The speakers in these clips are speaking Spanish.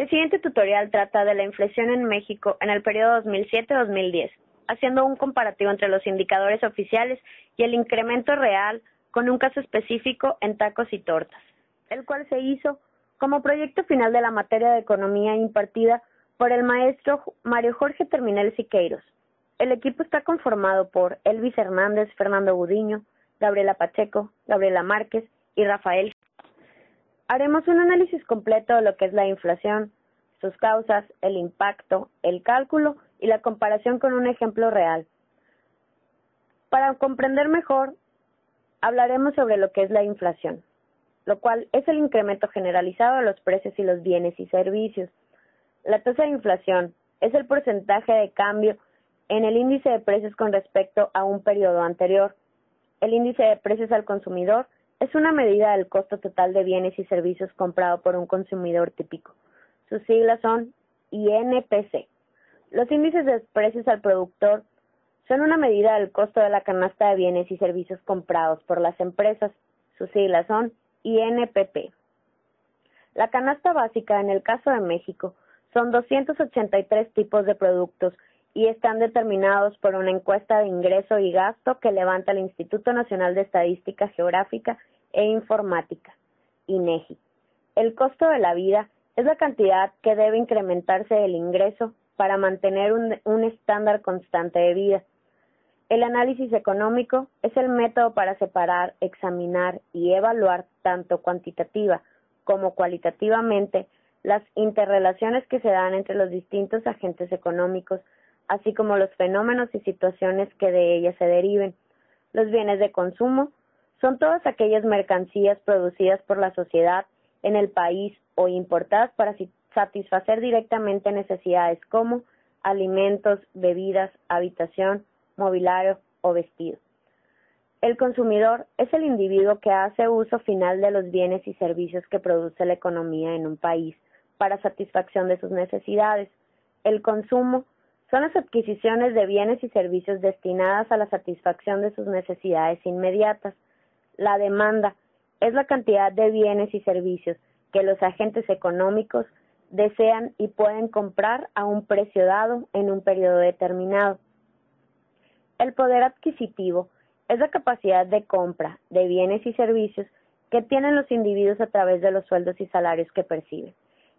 El siguiente tutorial trata de la inflación en México en el periodo 2007-2010, haciendo un comparativo entre los indicadores oficiales y el incremento real con un caso específico en tacos y tortas, el cual se hizo como proyecto final de la materia de economía impartida por el maestro Mario Jorge Terminel Siqueiros. El equipo está conformado por Elvis Hernández, Fernando Gudiño, Gabriela Pacheco, Gabriela Márquez y Rafael. Haremos un análisis completo de lo que es la inflación, sus causas, el impacto, el cálculo y la comparación con un ejemplo real. Para comprender mejor, hablaremos sobre lo que es la inflación, lo cual es el incremento generalizado de los precios y los bienes y servicios. La tasa de inflación es el porcentaje de cambio en el índice de precios con respecto a un periodo anterior. El índice de precios al consumidor es una medida del costo total de bienes y servicios comprado por un consumidor típico. Sus siglas son INPC. Los índices de precios al productor son una medida del costo de la canasta de bienes y servicios comprados por las empresas. Sus siglas son INPP. La canasta básica, en el caso de México, son 283 tipos de productos y están determinados por una encuesta de ingreso y gasto que levanta el Instituto Nacional de Estadística Geográfica e Informática, INEGI. El costo de la vida es la cantidad que debe incrementarse del ingreso para mantener un estándar constante de vida. El análisis económico es el método para separar, examinar y evaluar tanto cuantitativa como cualitativamente las interrelaciones que se dan entre los distintos agentes económicos, así como los fenómenos y situaciones que de ellas se deriven. Los bienes de consumo son todas aquellas mercancías producidas por la sociedad en el país o importadas para satisfacer directamente necesidades como alimentos, bebidas, habitación, mobiliario o vestido. El consumidor es el individuo que hace uso final de los bienes y servicios que produce la economía en un país para satisfacción de sus necesidades. El consumo son las adquisiciones de bienes y servicios destinadas a la satisfacción de sus necesidades inmediatas. La demanda es la cantidad de bienes y servicios que los agentes económicos desean y pueden comprar a un precio dado en un periodo determinado. El poder adquisitivo es la capacidad de compra de bienes y servicios que tienen los individuos a través de los sueldos y salarios que perciben.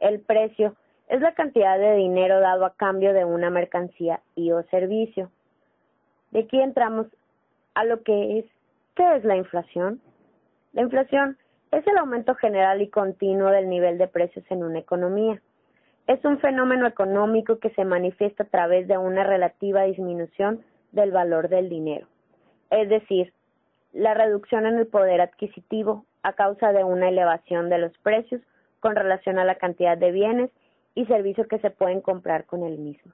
El precio es la cantidad de dinero dado a cambio de una mercancía y o servicio. De aquí entramos a lo que es, ¿qué es la inflación? La inflación es el aumento general y continuo del nivel de precios en una economía. Es un fenómeno económico que se manifiesta a través de una relativa disminución del valor del dinero, es decir, la reducción en el poder adquisitivo a causa de una elevación de los precios con relación a la cantidad de bienes y servicios que se pueden comprar con el mismo.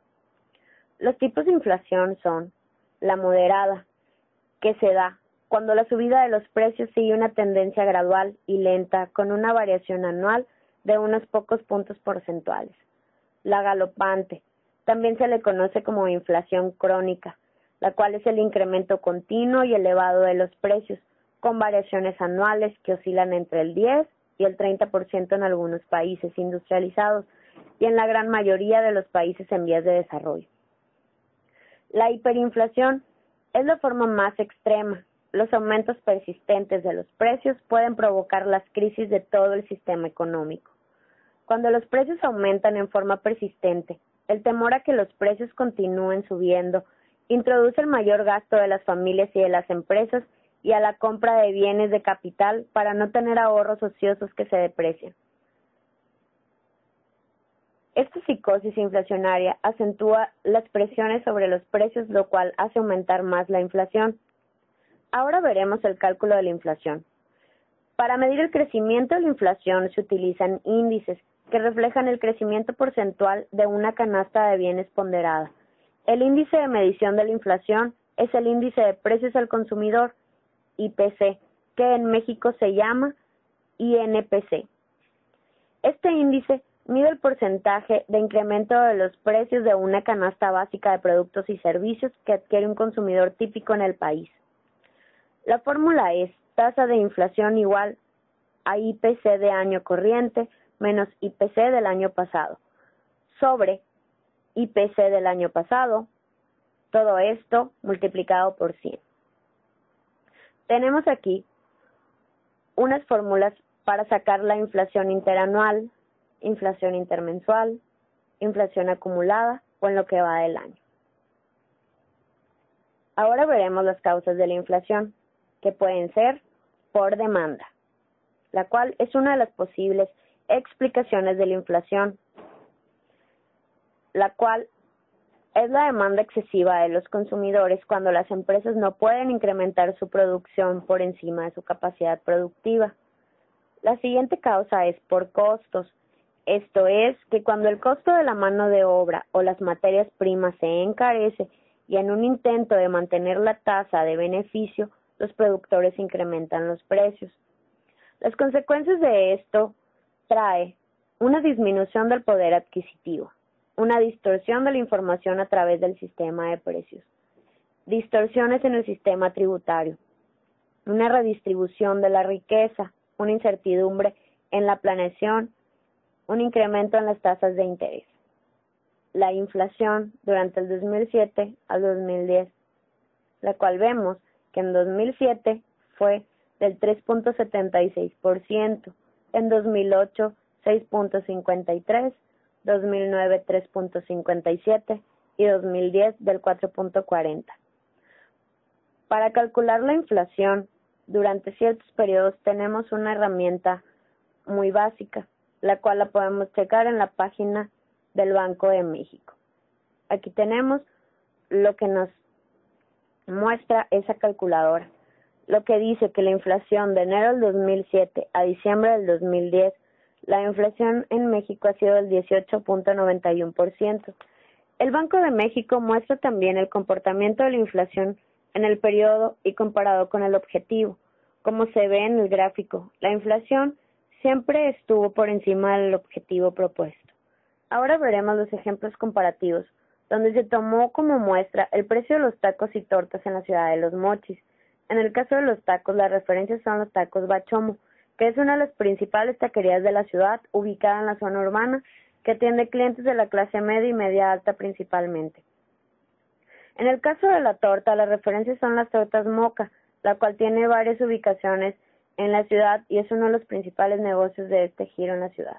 Los tipos de inflación son la moderada, que se da cuando la subida de los precios sigue una tendencia gradual y lenta con una variación anual de unos pocos puntos porcentuales. La galopante, también se le conoce como inflación crónica, la cual es el incremento continuo y elevado de los precios, con variaciones anuales que oscilan entre el 10 y el 30% en algunos países industrializados y en la gran mayoría de los países en vías de desarrollo. La hiperinflación es la forma más extrema. Los aumentos persistentes de los precios pueden provocar las crisis de todo el sistema económico. Cuando los precios aumentan en forma persistente, el temor a que los precios continúen subiendo introduce el mayor gasto de las familias y de las empresas y a la compra de bienes de capital para no tener ahorros ociosos que se deprecian. Esta psicosis inflacionaria acentúa las presiones sobre los precios, lo cual hace aumentar más la inflación. Ahora veremos el cálculo de la inflación. Para medir el crecimiento de la inflación se utilizan índices que reflejan el crecimiento porcentual de una canasta de bienes ponderada. El índice de medición de la inflación es el índice de precios al consumidor, IPC, que en México se llama INPC. Este índice mide el porcentaje de incremento de los precios de una canasta básica de productos y servicios que adquiere un consumidor típico en el país. La fórmula es tasa de inflación igual a IPC de año corriente menos IPC del año pasado, sobre IPC del año pasado, todo esto multiplicado por 100. Tenemos aquí unas fórmulas para sacar la inflación interanual, inflación intermensual, inflación acumulada o en lo que va del año. Ahora veremos las causas de la inflación, que pueden ser por demanda, la cual es una de las posibles explicaciones de la inflación, la cual es la demanda excesiva de los consumidores cuando las empresas no pueden incrementar su producción por encima de su capacidad productiva. La siguiente causa es por costos. Esto es que cuando el costo de la mano de obra o las materias primas se encarece y en un intento de mantener la tasa de beneficio, los productores incrementan los precios. Las consecuencias de esto trae una disminución del poder adquisitivo, una distorsión de la información a través del sistema de precios, distorsiones en el sistema tributario, una redistribución de la riqueza, una incertidumbre en la planeación, un incremento en las tasas de interés. La inflación durante el 2007 al 2010, la cual vemos que en 2007 fue del 3.76%, en 2008 6.53%, 2009 3.57% y 2010 del 4.40%. Para calcular la inflación durante ciertos periodos tenemos una herramienta muy básica, la cual la podemos checar en la página del Banco de México. Aquí tenemos lo que nos muestra esa calculadora, lo que dice que la inflación de enero del 2007 a diciembre del 2010, la inflación en México ha sido del 18.91%. El Banco de México muestra también el comportamiento de la inflación en el periodo y comparado con el objetivo. Como se ve en el gráfico, la inflación siempre estuvo por encima del objetivo propuesto. Ahora veremos los ejemplos comparativos, donde se tomó como muestra el precio de los tacos y tortas en la ciudad de Los Mochis. En el caso de los tacos, las referencias son los tacos Bachomo, que es una de las principales taquerías de la ciudad, ubicada en la zona urbana, que atiende clientes de la clase media y media alta principalmente. En el caso de la torta, las referencias son las tortas Moca, la cual tiene varias ubicaciones en la ciudad y es uno de los principales negocios de este giro en la ciudad.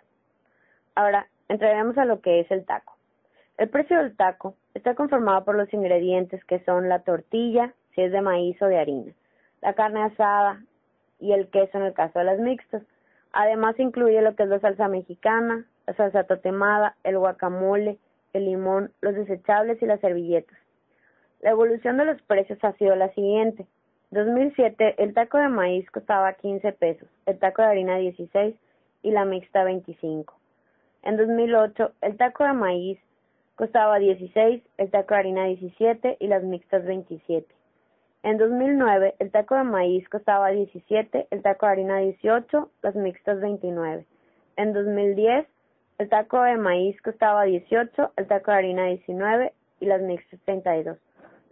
Ahora, entraremos a lo que es el taco. El precio del taco está conformado por los ingredientes que son la tortilla, si es de maíz o de harina, la carne asada y el queso en el caso de las mixtas. Además incluye lo que es la salsa mexicana, la salsa tatemada, el guacamole, el limón, los desechables y las servilletas. La evolución de los precios ha sido la siguiente. En 2007 el taco de maíz costaba 15 pesos, el taco de harina 16 y la mixta 25. En 2008 el taco de maíz costaba 16, el taco de harina 17 y las mixtas 27. En 2009 el taco de maíz costaba 17, el taco de harina 18, las mixtas 29. En 2010 el taco de maíz costaba 18, el taco de harina 19 y las mixtas 32.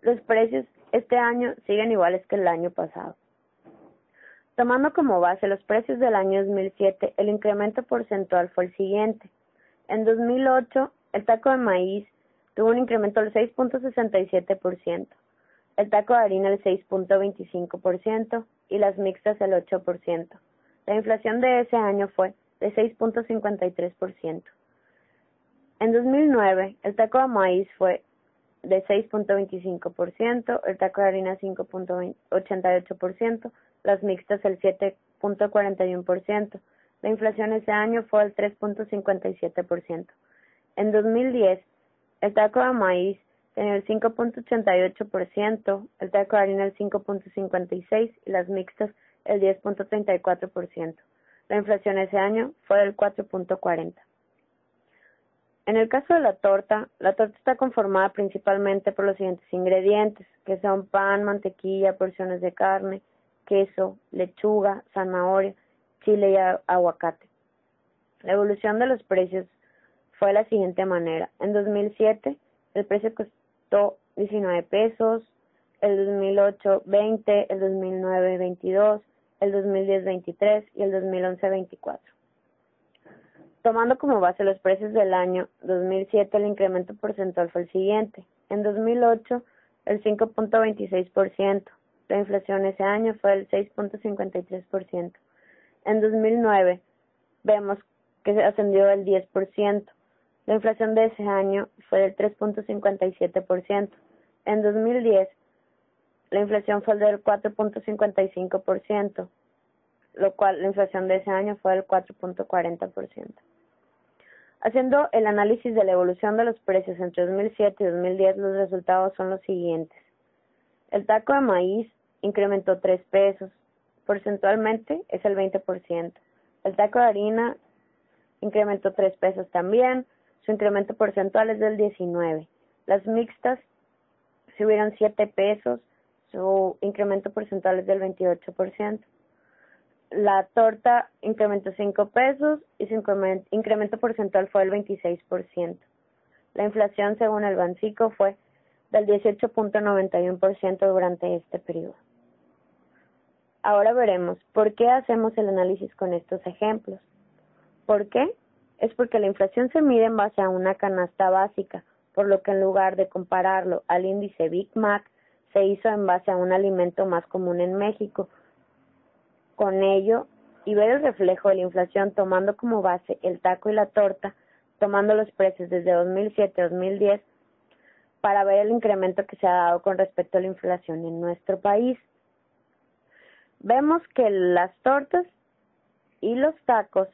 Los precios este año siguen iguales que el año pasado. Tomando como base los precios del año 2007, el incremento porcentual fue el siguiente. En 2008, el taco de maíz tuvo un incremento del 6.67%, el taco de harina el 6.25% y las mixtas el 8%. La inflación de ese año fue de 6.53%. En 2009, el taco de maíz fue de 6.25%, el taco de harina 5.88%, las mixtas el 7.41%. La inflación ese año fue el 3.57%. En 2010, el taco de maíz tenía el 5.88%, el taco de harina el 5.56% y las mixtas el 10.34%. La inflación ese año fue del 4.40%. En el caso de la torta está conformada principalmente por los siguientes ingredientes, que son pan, mantequilla, porciones de carne, queso, lechuga, zanahoria, chile y aguacate. La evolución de los precios fue de la siguiente manera. En 2007 el precio costó 19 pesos, el 2008 20, el 2009 22, el 2010 23 y el 2011 24. Tomando como base los precios del año 2007, el incremento porcentual fue el siguiente. En 2008, el 5.26%. La inflación ese año fue el 6.53%. En 2009, vemos que se ascendió el 10%. La inflación de ese año fue del 3.57%. En 2010, la inflación fue del 4.55%, lo cual la inflación de ese año fue del 4.40%. Haciendo el análisis de la evolución de los precios entre 2007 y 2010, los resultados son los siguientes. El taco de maíz incrementó 3 pesos, porcentualmente es el 20%. El taco de harina incrementó 3 pesos también, su incremento porcentual es del 19%. Las mixtas subieron 7 pesos, su incremento porcentual es del 28%. La torta incrementó 5 pesos y su incremento porcentual fue del 26%. La inflación, según el Bancico, fue del 18.91% durante este periodo. Ahora veremos por qué hacemos el análisis con estos ejemplos. ¿Por qué? Es porque la inflación se mide en base a una canasta básica, por lo que en lugar de compararlo al índice Big Mac, se hizo en base a un alimento más común en México. Con ello, y ver el reflejo de la inflación tomando como base el taco y la torta, tomando los precios desde 2007 a 2010, para ver el incremento que se ha dado con respecto a la inflación en nuestro país. Vemos que las tortas y los tacos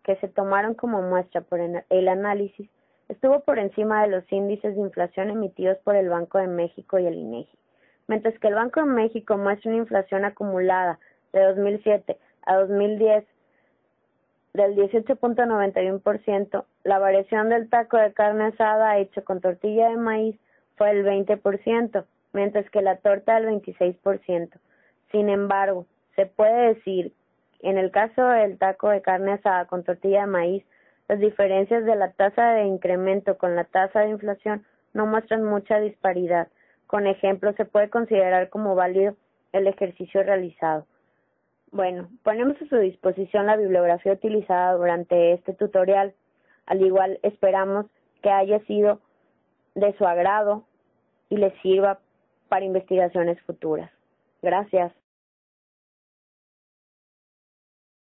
que se tomaron como muestra por el análisis estuvo por encima de los índices de inflación emitidos por el Banco de México y el INEGI, mientras que el Banco de México muestra una inflación acumulada de 2007 a 2010 del 18.91%, la variación del taco de carne asada hecho con tortilla de maíz fue el 20%, mientras que la torta del 26%. Sin embargo, se puede decir, en el caso del taco de carne asada con tortilla de maíz, las diferencias de la tasa de incremento con la tasa de inflación no muestran mucha disparidad. Con ejemplos, se puede considerar como válido el ejercicio realizado. Bueno, ponemos a su disposición la bibliografía utilizada durante este tutorial. Al igual, esperamos que haya sido de su agrado y les sirva para investigaciones futuras. Gracias.